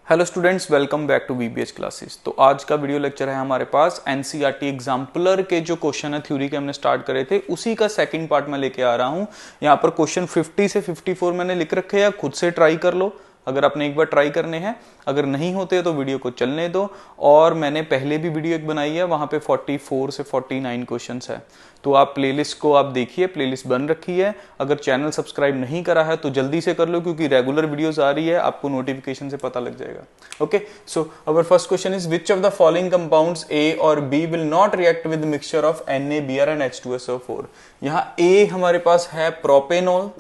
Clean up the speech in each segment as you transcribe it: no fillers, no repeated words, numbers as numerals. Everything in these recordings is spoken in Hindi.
Hello students, welcome back to VBH classes. तो आज का वीडियो लेक्चर है हमारे पास एनसीईआरटी एग्जाम्पलर के जो क्वेश्चन है थ्योरी के हमने स्टार्ट करे थे उसी का सेकंड पार्ट में लेके आ रहा हूं। यहाँ पर क्वेश्चन 50 से 54 मैंने लिख रखे हैं, खुद से ट्राई कर लो अगर आपने एक बार ट्राई करने हैं। अगर नहीं होते तो वीडियो को चलने दो। और मैंने पहले भी वीडियो एक बनाई है, वहां पे 44 से 49 क्वेश्चंस है, तो आप प्लेलिस्ट को आप देखिए, प्लेलिस्ट बन रखी है। अगर चैनल सब्सक्राइब नहीं करा है तो जल्दी से कर लो, क्योंकि रेगुलर वीडियोस आ रही है, आपको नोटिफिकेशन से पता लग जाएगा। Okay, so our first question is which of the following compounds A और B will not react with mixture of NaBr and H2SO4। यहाँ ए हमारे पास है प्रोपेनॉल,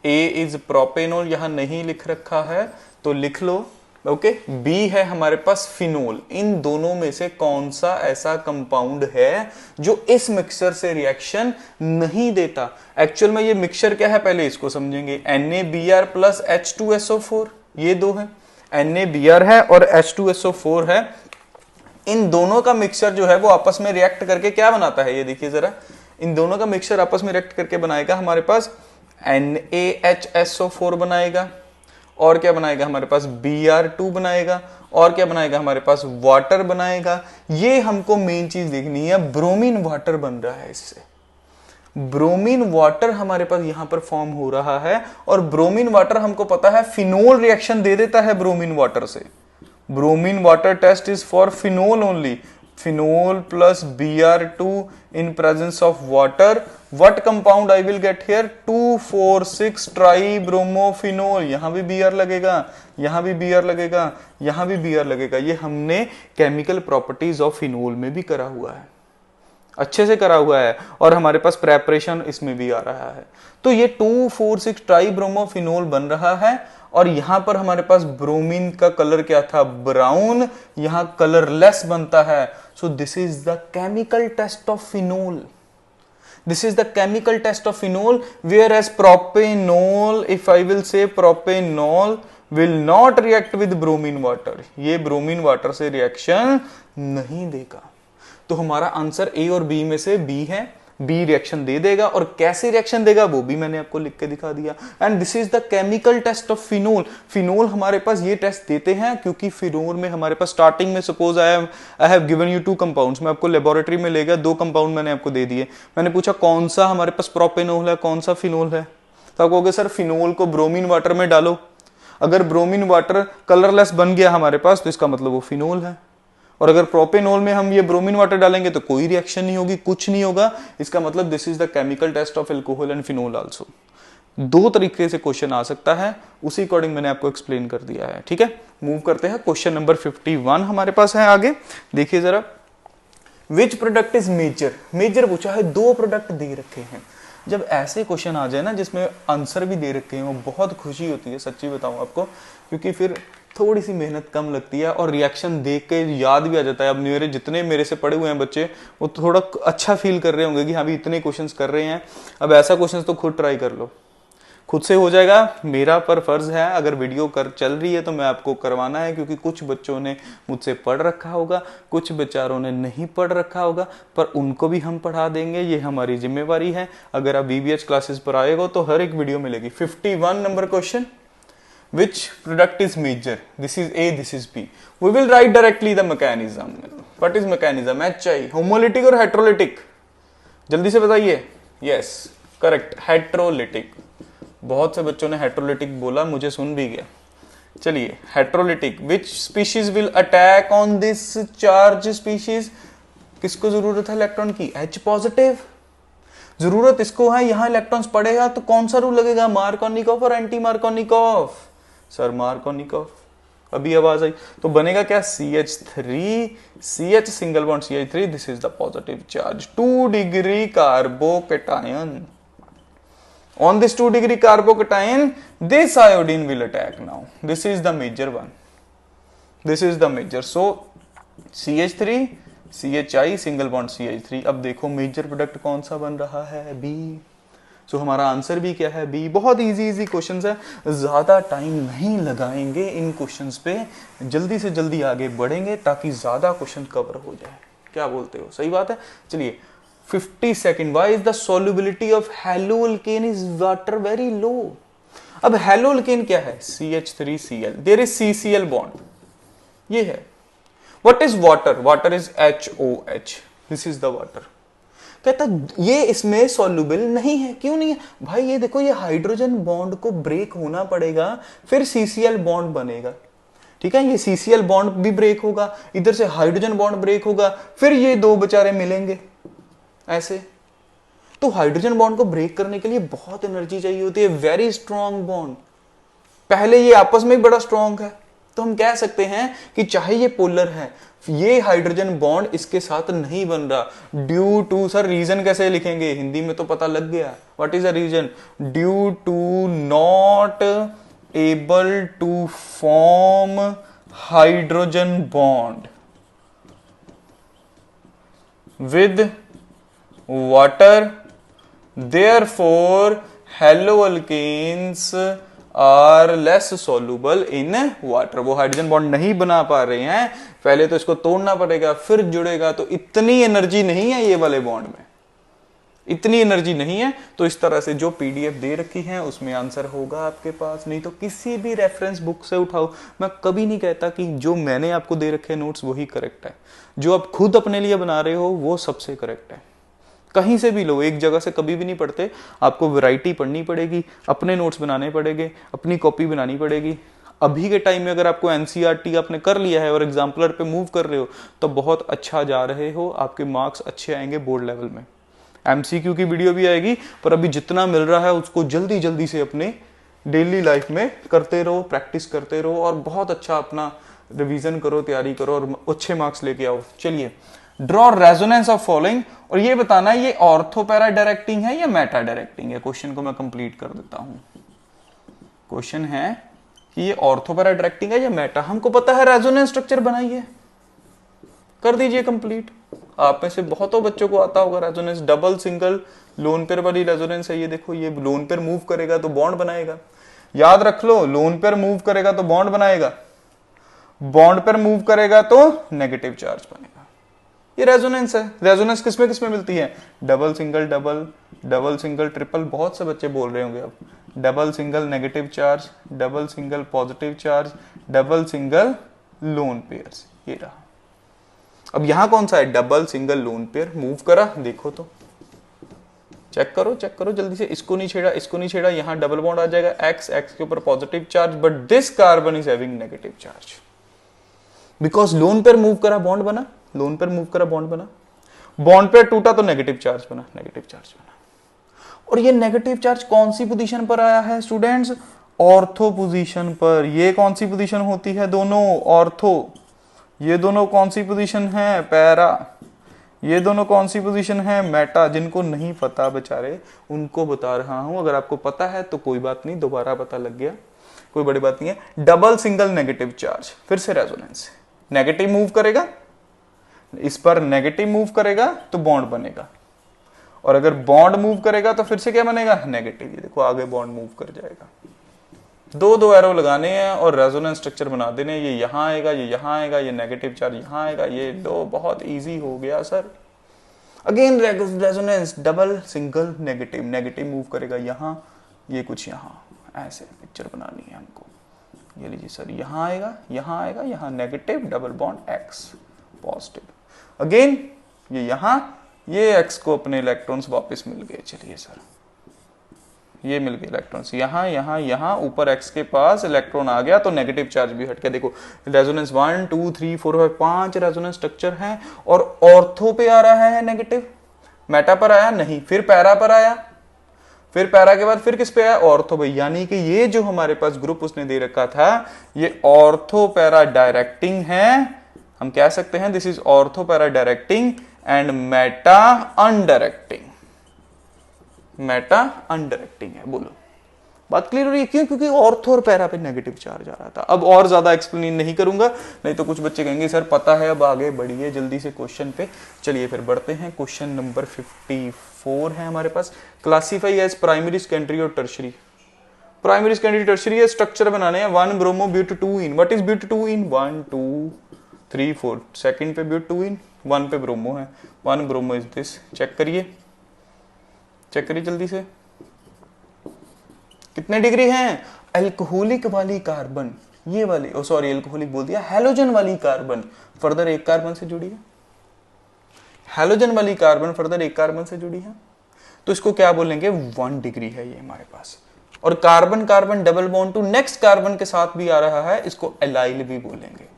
ए इज प्रोपेनॉल, यहां नहीं लिख रखा है तो लिख लो। ओके, बी है हमारे पास फिनोल। इन दोनों में से कौन सा ऐसा कंपाउंड है जो इस मिक्सचर से रिएक्शन नहीं देता? एक्चुअल में ये मिक्सचर क्या है पहले इसको समझेंगे। NaBr प्लस H2SO4, ये दो है, NaBr है और H2SO4 है। इन दोनों का मिक्सचर जो है वो आपस में रिएक्ट करके क्या बनाता है, ये देखिए जरा। इन दोनों का मिक्सचर आपस में रिएक्ट करके बनाएगा हमारे पास NaHSO4 बनाएगा, और क्या बनाएगा हमारे पास Br2 बनाएगा, और क्या बनाएगा हमारे पास वाटर बनाएगा। ये हमको मेन चीज देखनी है, ब्रोमीन वाटर बन रहा है इससे। ब्रोमीन वाटर हमारे पास यहां पर फॉर्म हो रहा है, और ब्रोमीन वाटर हमको पता है फिनोल रिएक्शन दे देता है ब्रोमीन वाटर से। Bromine water test is for phenol only. Phenol plus Br2 in presence of water. What compound I will get here? 2,4,6 ट्राइब्रोमोफिनोल। यहां भी Br लगेगा, यहां भी Br लगेगा, यहां भी Br लगेगा। ये हमने केमिकल प्रॉपर्टीज ऑफ फिनोल में भी करा हुआ है, अच्छे से करा हुआ है, और हमारे पास प्रेपरेशन इसमें भी आ रहा है। तो ये 2,4,6 ट्राइब्रोमोफिनोल बन रहा है, और यहां पर हमारे पास ब्रोमीन का कलर क्या था, ब्राउन, यहां कलरलेस बनता है। So this is the chemical test of phenol. This is the chemical test of phenol, whereas propanol, if I will say propanol will not react with bromine water, ये bromine water से रिएक्शन नहीं देगा। तो हमारा आंसर ए और बी में से बी है, बी रिएक्शन दे देगा। और कैसे रिएक्शन देगा वो भी मैंने आपको लिख के दिखा दिया। And this is the chemical test of phenol. Phenol हमारे पास ये टेस्ट देते हैं क्योंकि फिनोल में हमारे पास स्टार्टिंग में suppose I have given you 2 compounds, मैं आपको लेबोरेटरी में ले गया, 2 कंपाउंड मैंने आपको दे दिए। मैंने पूछा कौन सा हमारे पास प्रोपेनॉल है, कौन सा फिनोल है, तो आप कहोगे सर फिनोल को ब्रोमीन वाटर में डालो। अगर ब्रोमीन वाटर कलरलेस बन गया हमारे पास तो इसका मतलब वो फिनोल है। और अगर प्रोपेनॉल में हम ये ब्रोमीन वाटर डालेंगे तो कोई रिएक्शन नहीं होगी, कुछ नहीं होगा। इसका मतलब this is the chemical test of alcohol and phenol also. 2 तरीके से क्वेश्चन आ सकता है, उसी अकॉर्डिंग मैंने आपको एक्सप्लेन कर दिया है। ठीक है, मूव करते हैं। क्वेश्चन नंबर 51 हमारे पास है आगे, देखिए जरा। Which product is major? Major पूछा है, 2 प्रोडक्ट दे रखे हैं। जब ऐसे क्वेश्चन आ जाए ना जिसमें आंसर भी दे रखे हैं, वो बहुत खुशी होती है, सच्ची बताऊं आपको, क्योंकि फिर थोड़ी सी मेहनत कम लगती है और रिएक्शन देख के याद भी आ जाता है। अब मेरे से पढ़े हुए हैं बच्चे, वो थोड़ा अच्छा फील कर रहे होंगे कि हाँ भी इतने क्वेश्चंस कर रहे हैं। अब ऐसा क्वेश्चंस तो खुद ट्राई कर लो, खुद से हो जाएगा। मेरा पर फर्ज है, अगर वीडियो चल रही है तो मैं आपको करवाना है, क्योंकि कुछ बच्चों ने मुझसे पढ़ रखा होगा, कुछ बेचारों ने नहीं पढ़ रखा होगा, पर उनको भी हम पढ़ा देंगे, ये हमारी जिम्मेवारी है। अगर आप वीबीएच क्लासेस पर आएगा तो हर एक वीडियो मिलेगी। 51 number question, which product is major? This is A, this is B. We will write directly the mechanism. What is mechanism? HI, homolytic और heterolytic? जल्दी से बताइए। Yes, correct, heterolytic। बहुत से बच्चों ने heterolytic बोला, मुझे सुन भी गया। चलिए, heterolytic, which species will attack on this charge species? किसको जरूरत है इलेक्ट्रॉन की? H पॉजिटिव जरूरत इसको है। यहां इलेक्ट्रॉन्स पड़ेगा तो कौन सा रूल लगेगा, मार्कोनिकॉफ और एंटी मार्कोनिकॉफ? Sir Markovnikov. अभी आवाज आई तो बनेगा क्या, CH3, CH single bond CH3, this is the positive charge, 2 degree carbocation. On this 2 degree carbocation this iodine will attack. Now this is the major one, this is the major. So CH3 CHI single bond CH3। अब देखो मेजर प्रोडक्ट कौन सा बन रहा है, बी। सो हमारा आंसर भी क्या है, बी। बहुत इजी क्वेश्चंस है, ज्यादा टाइम नहीं लगाएंगे इन क्वेश्चंस पे, जल्दी से जल्दी आगे बढ़ेंगे ताकि ज्यादा क्वेश्चन कवर हो जाए। क्या बोलते हो, सही बात है। चलिए 50 second. Why is the solubility of hello alkane is water very low? अब हेलो अल्केन क्या है? CH3Cl, there is CCl bond, ये है। What is water? Water is HOH, this is the water. कहता ये इसमें सॉल्युबल नहीं है। क्यों नहीं है भाई? ये देखो, ये हाइड्रोजन बॉन्ड को ब्रेक होना पड़ेगा, फिर CCl बॉन्ड बनेगा। ठीक है, ये CCl बॉन्ड भी ब्रेक होगा, इधर से हाइड्रोजन बॉन्ड ब्रेक होगा, फिर ये दो बेचारे मिलेंगे ऐसे। तो हाइड्रोजन बॉन्ड को ब्रेक करने के लिए बहुत एनर्जी चाहिए होती है, वेरी स्ट्रॉन्ग बॉन्ड। पहले ये आपस में बड़ा स्ट्रॉन्ग है, तो हम कह सकते हैं कि चाहे ये पोलर है, ये हाइड्रोजन बॉन्ड इसके साथ नहीं बन रहा ड्यू टू, सर रीजन कैसे लिखेंगे? हिंदी में तो पता लग गया, what is the reason? Due to not able to form hydrogen bond with water, therefore haloalkanes are less soluble in water। वो हाइड्रोजन बॉन्ड नहीं बना पा रहे हैं, पहले तो इसको तोड़ना पड़ेगा फिर जुड़ेगा, तो इतनी एनर्जी नहीं है ये वाले बॉन्ड में, इतनी एनर्जी नहीं है। तो इस तरह से जो PDF दे रखी है उसमें आंसर होगा आपके पास, नहीं तो किसी भी रेफरेंस बुक से उठाओ। मैं कभी नहीं कहता कि जो मैंने आपको दे रखे नोट्स वही करेक्ट है, जो आप खुद अपने लिए बना रहे हो वो सबसे करेक्ट है। कहीं से भी लो, एक जगह से कभी भी नहीं पढ़ते, आपको वैरायटी पढ़नी पड़ेगी, अपने नोट्स बनाने पड़ेंगे, अपनी कॉपी बनानी पड़ेगी। अभी के टाइम में अगर आपको NCERT आपने कर लिया है और एग्जाम्पलर पे मूव कर रहे हो तो बहुत अच्छा जा रहे हो, आपके मार्क्स अच्छे आएंगे बोर्ड लेवल में। MCQ की वीडियो भी आएगी, पर अभी जितना मिल रहा है उसको जल्दी जल्दी से अपने डेली लाइफ में करते रहो, प्रैक्टिस करते रहो और बहुत अच्छा अपना रिवीजन करो, तैयारी करो और अच्छे मार्क्स लेके आओ। चलिए, ड्रॉ रेजोनेंस ऑफ फॉलोइंग, और ये बताना है ये ऑर्थो पैरा डायरेक्टिंग है या मेटा डायरेक्टिंग है। क्वेश्चन को मैं कंप्लीट कर देता हूं। क्वेश्चन है कि ये ऑर्थो पैरा डायरेक्टिंग है या मेटा। हमको पता है रेजोनेंस स्ट्रक्चर बनाइए, कर दीजिए कंप्लीट। आप में से बहुतों बच्चों को आता होगा resonance, double single lone pair वाली रेजोनेंस है। ये देखो, ये लोन पेयर मूव करेगा तो बॉन्ड बनाएगा, याद रख लो, लोन पेयर मूव करेगा तो बॉन्ड बनाएगा, बॉन्ड पेयर मूव करेगा तो नेगेटिव चार्ज बनेगा। ये रेजोनेंस है। रेजोनेंस किसमें किसमें मिलती है? Double single double, double single triple, बहुत से बच्चे बोल रहे होंगे अब, double single negative charge, double single positive charge, double single lone pairs, ये रहा। अब यहां कौन सा है? Double single lone pair move करा, देखो तो, चेक करो जल्दी से। इसको नहीं छेड़ा, इसको नहीं छेड़ा, यहां डबल बॉन्ड आ जाएगा, एक्स के ऊपर positive charge, but this carbon is having negative charge because lone pair move करा बॉन्ड बना, लोन पेयर मूव करा बॉन्ड बना, बॉन्ड पेयर टूटा तो नेगेटिव चार्ज बना, नेगेटिव चार्ज बना। और ये नेगेटिव चार्ज कौन सी पोजीशन पर आया है स्टूडेंट्स? ऑर्थो पोजीशन पर। ये कौन सी पोजीशन होती है? दोनों ऑर्थो। ये दोनों कौन सी पोजीशन है? पैरा। ये दोनों कौन सी पोजीशन है? मेटा। जिनको नहीं पता बेचारे उनको बता रहा हूं, अगर आपको पता है तो कोई बात नहीं, दोबारा पता लग गया, कोई बड़ी बात नहीं है। डबल सिंगल नेगेटिव चार्ज, फिर से रेजोनेंस, नेगेटिव मूव करेगा, इस पर नेगेटिव मूव करेगा तो बॉन्ड बनेगा, और अगर बॉन्ड मूव करेगा तो फिर से क्या बनेगा? नेगेटिव। ये देखो आगे बॉन्ड मूव कर जाएगा। दो एरो लगाने हैं और रेजोनेंस स्ट्रक्चर बना देने, ये यहां आएगा, ये यहां आएगा, ये नेगेटिव चार्ज यहां आएगा, ये दो, बहुत इजी हो गया sir. Again resonance, double single negative, negative move करेगा यहां, ये कुछ यहां, ऐसे पिक्चर बनानी है हमको। ये लीजिए सर, यहां आएगा, यहां आएगा, यहां negative, double bond x positive, again ये यहां, ये एक्स को अपने इलेक्ट्रॉन्स वापस मिल गए। चलिए सर, ये मिल गए इलेक्ट्रॉन्स, यहां यहां यहां, ऊपर एक्स के पास इलेक्ट्रॉन आ गया तो नेगेटिव चार्ज भी हट गया। देखो रेजोनेंस 1 2 3 4 5 5 रेजोनेंस स्ट्रक्चर है, और ऑर्थो पे आ रहा है नेगेटिव, मेटा पर आया नहीं, फिर पैरा पर आया, फिर पैरा के बाद फिर किस पे आया? ऑर्थो पे। यानी कि ये जो हमारे पास ग्रुप उसने दे रखा था ये ऑर्थो पैरा डायरेक्टिंग है। हम कह सकते हैं this is ortho para directing and meta undirecting, meta undirecting है। बोलो बात क्लियर हो रही है? क्यों? क्योंकि ऑर्थो और पैरा पे नेगेटिव चार्ज आ रहा था। अब और ज्यादा एक्सप्लेन नहीं करूंगा, नहीं तो कुछ बच्चे कहेंगे सर पता है, अब आगे बढ़िए जल्दी से क्वेश्चन पे। चलिए फिर बढ़ते हैं। क्वेश्चन नंबर 54 है हमारे पास, क्लासीफाई एज प्राइमरी, सेकेंडरी और टर्शरी। प्राइमरी, सेकेंडरी, टर्शरी है, स्ट्रक्चर बनाने हैं। 1 bromo but 2 ene. What is but 2 ene? 1 2 3 4, second पे ब्यूट 2 इन, 1 पे ब्रोमो है, 1 ब्रोमो इज दिस। चेक करिए, चेक करिए जल्दी से। कितने डिग्री हैं? अल्कोहलिक वाली कार्बन, ये वाली, ओ सॉरी अल्कोहलिक बोल दिया, हैलोजन वाली कार्बन फर्दर एक कार्बन से जुड़ी है। हैलोजन वाली कार्बन फर्दर एक कार्बन से जुड़ी है, तो इसको क्या बोलेंगे? 1 डिग्री है ये हमारे पास। और carbon carbon double bond to next carbon के साथ भी आ रहा है, इसको एलाइल भी बोलेंगे।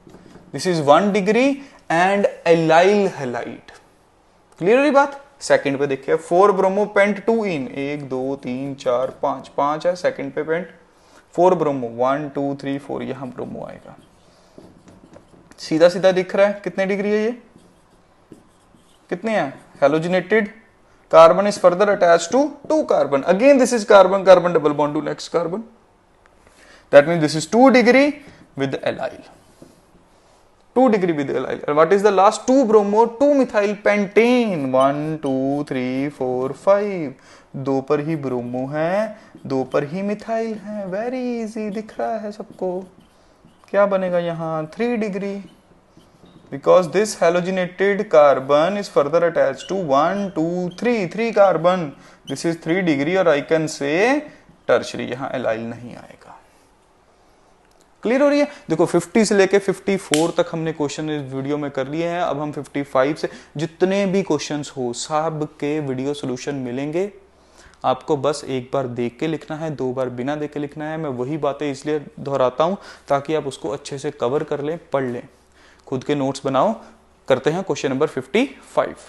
This is 1 degree and allyl halide. Clear है बात? सेकंड पे देखिए 4 ब्रोमो पेंट 2 इन, 1 2 3 4 5, 5 है सेकंड पे पेंट, 4 ब्रोमो 1 2 3 4, यहां ब्रोमो आएगा। सीधा सीधा दिख रहा है कितने डिग्री है ये? कितने हैं? Halogenated carbon is further attached to 2 carbon. Again this is carbon carbon double bond to next carbon. That means this is 2 degree with allyl. 2 degree with allyl. And what is the last? 2 bromo 2 methyl pentane. 1 2 3 4 5. 2 पर ही ब्रोमो है, 2 पर ही मिथाइल है। वेरी इजी दिख रहा है सबको। क्या बनेगा यहाँ? 3 degree, because this halogenated carbon is further attached to 1 2 3 carbon. This is 3 degree और I can say tertiary, यहाँ एलाइल नहीं आएगा। क्लियर हो रही है? देखो 50 से लेके 54 तक हमने क्वेश्चन इस वीडियो में कर लिए हैं। अब हम 55 से जितने भी क्वेश्चंस हो सब के वीडियो सोल्यूशन मिलेंगे। आपको बस एक बार देख के लिखना है, 2 बार बिना देख के लिखना है। मैं वही बातें इसलिए दोहराता हूं ताकि आप उसको अच्छे से कवर कर लें, पढ़ लें, खुद के नोट्स बनाओ। करते हैं क्वेश्चन नंबर 55।